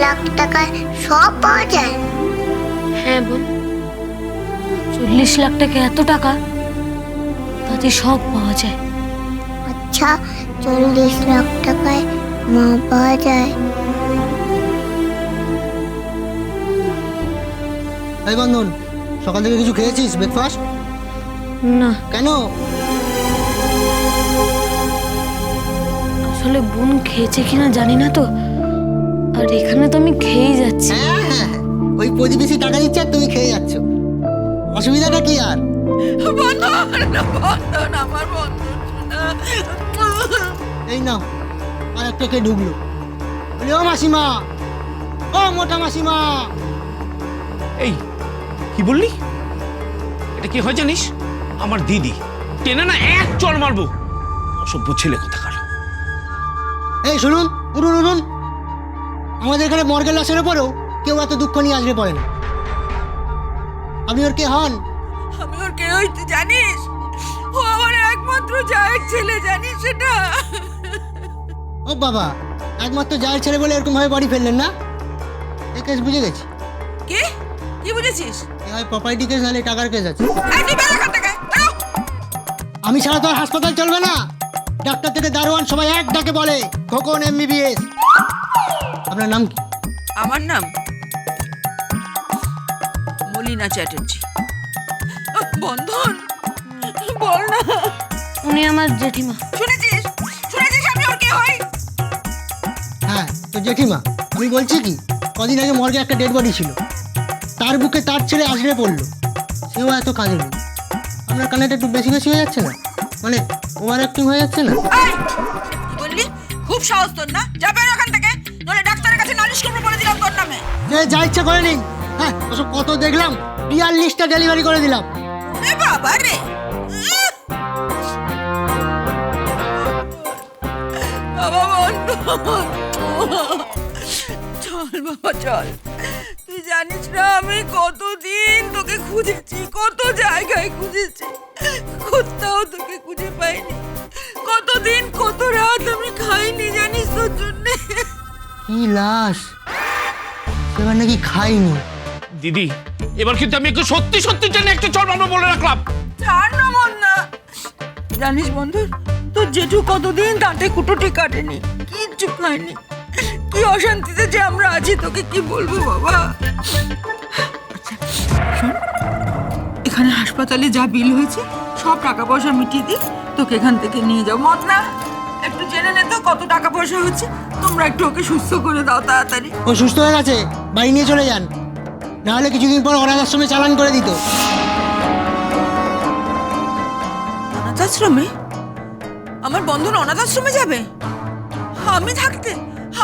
লাখ টাকায় সব পাওয়া যায়? হ্যাঁ বোন, 40 লাখ টাকা এত টাকা, তাতে সব পাওয়া যায়। আচ্ছা, 40 লাখ টাকায় মা পাওয়া যায়? এই বন্ধন, সকাল থেকে কিছু খেয়েছিস ব্রেকফাস্ট? না, কেন? আসলে বোন খেয়েছে কিনা জানি না তো, আর এখানে তো আমি খেয়েই যাচ্ছি। হ্যাঁ হ্যাঁ, ওই প্রতিবেশী টাকা দিচ্ছে আর তুমি খেয়ে যাচ্ছ, অসুবিধাটা কি আর? এই নাও, আর একটা কে ঢুকলো। বলি, ও মাসিমা, ও মোটা মাসিমা। এই কি বললি? এটা কি হয় জানিস? আমার দিদি, টেনে না এক চড় মারবো। অসভ্য ছেলে কোথাকার। এই শুনুন, উঠুন উঠুন। আমাদের এখানে মর্গের লাশের ওপরেও কেউ এত দুঃখ নিয়ে আসবে পড়ে না। আপনি ওর কে হন? আমি ওর কে হইতে জানিস? ও আমার একমাত্র জায়ের ছেলে, জানিস সেটা? ও বাবা, একমাত্র যার ছেলে বলে এরকম ভাবে বাড়ি ফেললেন না? এই কেস বুঝে গেছি। কি কি বুঝেছিস? এ হয় প্রপার্টি কেস, নাহলে টাকার কেস আছে। এই তুই বের এখান থেকে, বেরো। আমি ছাড়া তো আর হাসপাতাল চলবে না। ডাক্তার থেকে দারোয়ান সবাই এক ডাকে বলে খোকন MBBS। আপনার নাম কি? আমার নাম মলিনা চ্যাটার্জি। বন্ধন, বল না। উনি আমার জেঠিমা। শুনেছিস শুনেছিস আমি ওর কে হই? হ্যাঁ, তো জেঠিমা, আমি বলছি কি, কদিন আগে মর্গে একটা ডেড বডি ছিল, তার বুকে তার ছেড়ে আছড়ে পড়লো, সেও এত কাঁদেনি। আপনার কানেটা একটু বেশি বেশি হয়ে যাচ্ছে না? মানে ওভার অ্যাক্টিং হয়ে যাচ্ছে না? এই, কি বললি? খুব সাহস তোর না? যা বের এখান থেকে, নইলে ডাক্তারের কাছে নালিশ করবো বলে দিলাম তোর নামে। যে যা ইচ্ছা করে নিন। হ্যাঁ, ওসব কত দেখলাম, 42টা ডেলিভারি করে দিলাম। এ বাবা রে, বাবা বন্ধন, চল বাবা চল। তুই জানিস না আমি কতদিন তোকে খুঁজেছি, কত জায়গায় খুঁজেছি, কোথাও তোকে খুঁজে পাইনি। কতদিন কত রাত আমি খাইনি জানিস তোর জন্যে। কি লাশ, এবার নাকি খাইনি। দিদি, এবার কিন্তু আমি একটু সত্যি সত্যি টেনে একটা চড় মারবো বলে রাখলাম। ছাড় না মন না। জানিস বন্ধু, তোর জেঠু কতদিন দাঁতে কুটোটি কাটেনি, কিচ্ছু খায়নি। কি অশান্তিতে যে আমরা আছি তোকে কি বলবো বাবা। আচ্ছা, শোন, এখানে হাসপাতালে যা বিল হয়েছে সব টাকা পয়সা মিটিয়ে দিই, তোকে এখান থেকে নিয়ে যাও। মত না, একটু জেনে নে তো কত টাকা পয়সা হচ্ছে। তোমরা একটু ওকে সুস্থ করে দাও তাড়াতাড়ি। ও সুস্থ হয়ে গেছে, বাড়ি নিয়ে চলে যান, নাহলে কিছুদিন পর অনাথ আশ্রমে চালান করে দিত। অনাথ আশ্রমে? আমার বন্ধন অনাথ আশ্রমে যাবে আমি থাকতে?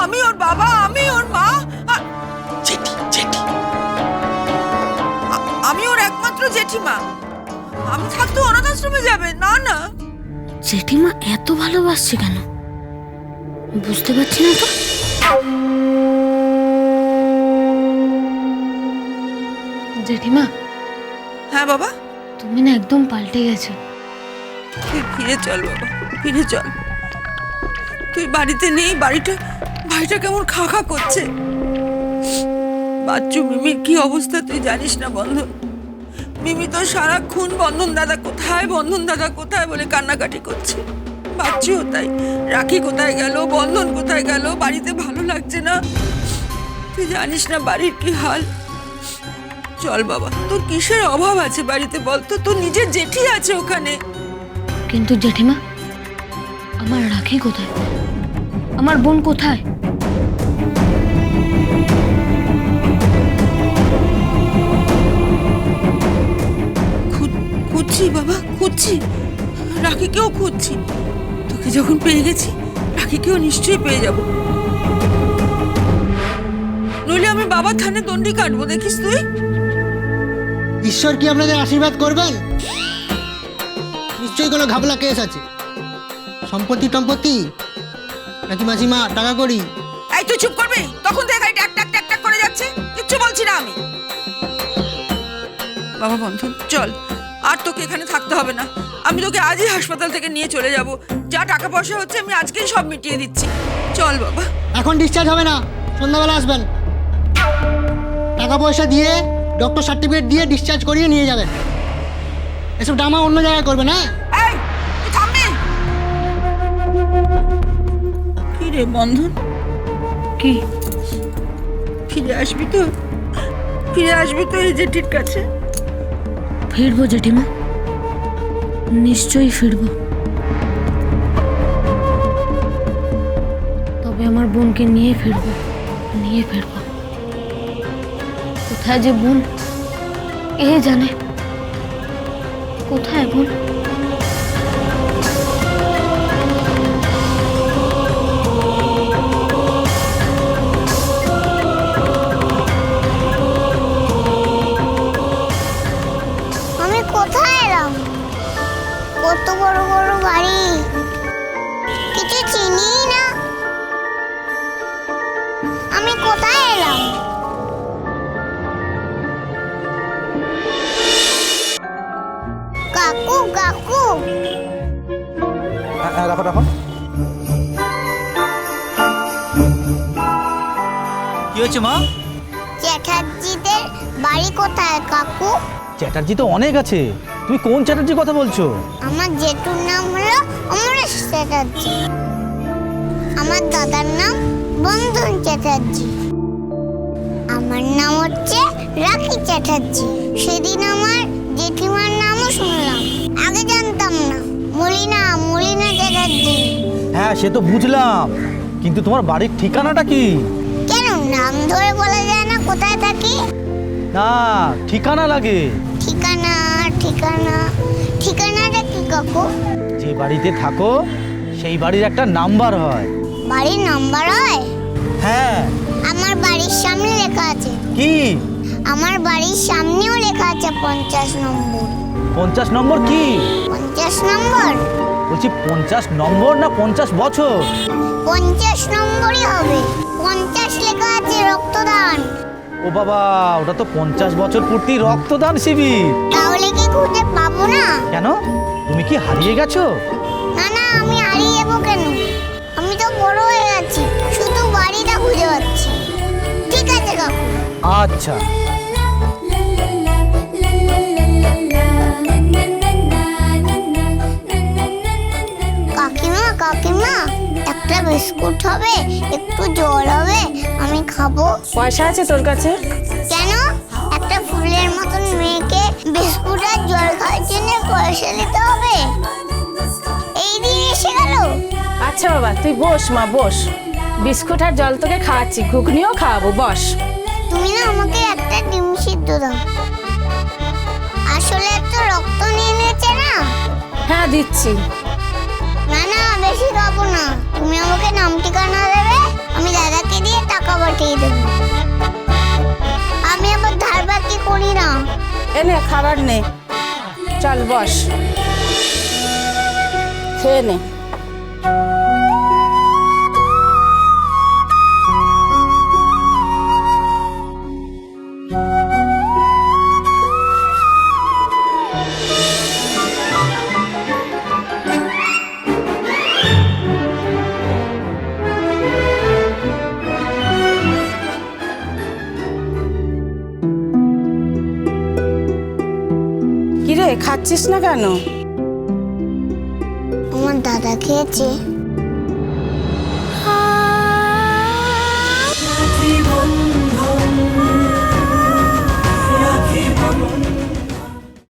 আমি ওর বাবা, আমি ওর মা, জেঠি জেঠি, আমি ওর একমাত্র জেঠিমা, আমি থাকতে অনাথ আশ্রমে যাবে? না না। জেঠিমা এত ভালোবাসছে কেন বুঝতে পারছি না তো। জেঠিমা, হ্যাঁ বাবা, তুমি না একদম পাল্টে গেছো। তুই ফিরে চল বাবা, ফিরে চল। তুই বাড়িতে নেই, বাড়িটা কেমন খা খা করছে। বাচ্চু মিমির কি অবস্থা তুই জানিস না বন্ধন? মিমি তো সারাক্ষণ বন্ধন দাদা কোথায়, বন্ধন দাদা কোথায় বলে কান্নাকাটি করছে। বাচ্চুও তাই, রাখি কোথায় গেল, বন্ধন কোথায় গেল, বাড়িতে ভালো লাগছে না। তুই জানিস না বাড়ির কি হাল। চল বাবা, তোর কিসের অভাব আছে বাড়িতে বলতো? তোর নিজের জেঠি আছে ওখানে। কিন্তু জেঠিমা, আমার রাখি কোথায়, আমার বোন কোথায়? খুঁজছি বাবা, খুঁজছি, রাখিকেও খুঁজছি। তোকে যখন পেয়ে গেছি, রাখিকেও নিশ্চয়ই পেয়ে যাব। নইলে আমি বাবার থানে দণ্ডি কাটবো, দেখিস তুই। ঈশ্বর কি আপনাদের আশীর্বাদ করবেন? নিশ্চয়ই কোনো ঘাবলা কেস আছে। সম্পত্তি টম্পত্তি নাকি মাসিমা টাকা করি? এই তুই চুপ করবি? তখন থেকে টাক টাক টাক টাক করে যাচ্ছে, কিচ্ছু বলছি না আমি। বাবা বন্ধন চল, আর তোকে এখানে থাকতে হবে না। আমি তোকে আজই হাসপাতাল থেকে নিয়ে চলে যাব। যা টাকা পয়সা হচ্ছে আমি আজকেই সব মিটিয়ে দিচ্ছি। চল বাবা। এখন ডিসচার্জ হবে না, সন্ধ্যাবেলা আসবেন। টাকা পয়সা দিয়ে ডক্টর সার্টিফিকেট দিয়ে ডিসচার্জ করিয়ে নিয়ে যাবেন। এসব ড্রামা অন্য জায়গায় করবে না। এই তুই থামবি? কি রে বন্ধন, কি? ফিরে আসবি তো? ফিরে আসবি তো এই জেঠির কাছে? ফিরবো জেঠিমা, নিশ্চয়ই ফিরবো। তবে আমার বোনকে নিয়ে ফিরবো, নিয়ে ফিরবো। কোথায় যে বোন কে জানে, কোথায় বোন? আমি কোথায় এলাম? কত বড় বড় বাড়ি, কিছু চিনি না। আমি কোথায় এলাম? কাকু কাকু, রাখো রাখো। কি হয়েছে মা? চ্যাটার্জিদের বাড়ি কোথায় কাকু? চ্যাটার্জি তো অনেক আছে, তুমি কোন চ্যাটার্জির কথা বলছো? আমার জেঠুর নাম হলো অমরেশ চ্যাটার্জি, আমার দাদার নাম বন্ধন চ্যাটার্জি, আমার নাম হচ্ছে রাখি চ্যাটার্জি। সেদিন আমার জেঠিমার নামও শুনলাম, আগে জানতাম না। মলিনা মলিনা চ্যাটার্জি। হ্যাঁ সে তো বুঝলাম, কিন্তু তোমার বাড়ির ঠিকানাটা কি? কেন নাম ধরে বলা যায় না কোথায় থাকি? না ঠিকানা লাগে। ঠিকানা ঠিকানা ঠিকানাটা কি কাকু? যে বাড়িতে থাকো সেই বাড়ির একটা নাম্বার হয়। বাড়ির নাম্বার হয়? হ্যাঁ। আমার বাড়ির সামনে লেখা আছে। কি? আমার বাড়ির সামনেও লেখা আছে 50 নম্বর। 50 নম্বর কি? 50 নম্বর? বলছি 50 নম্বর না 50 বছর? 50 নম্বরই হবে। 50 লেখা আছে রক্তদান। ও বাবা, ওটা তো 50 বছর পূর্তি রক্তদান শিবির। তাহলে কি খুঁজে পাবো না? কেন, তুমি কি হারিয়ে গেছো? না না, আমি হারিয়ে যাবো কেন? আমি তো বড় হয়ে গেছি, শুধু বাড়িটা খুঁজে পাচ্ছি। ঠিক আছে কাকু। আচ্ছা। কাকিমা কাকিমা, একটা বিস্কুট হবে, একটু জল হবে, আমি খাবো। পয়সা আছে তোর কাছে? কেন? একটা ফুলের মতন মেয়েকে বিস্কুট আর জল খাওয়ার জন্য পয়সা দিতে হবে? এই দিয়ে এসে গেল। আচ্ছা বাবা তুই বস মা, বস। বিস্কুট আর জল তোকে খাওয়াচ্ছি, ঘুগনিও খাওয়াবো, বস। তুমি না আমাকে একটা ডিম সিদ্ধ দাও। আসলে তো রক্ত নিয়ে নিয়েছে না। হ্যাঁ দিচ্ছি। না না, বেশি খাবো না। তুমি আমাকে নাম ঠিকানা দেবে, আমি দাদাকে দিয়ে টাকা পাঠিয়ে দেবো। আমি আবার ধার বাকি করি না। এনে খাবার নে, চল বস, খেয়ে নে। কিরে খাচ্ছিস না কেন? আমার দাদা খেয়েছে,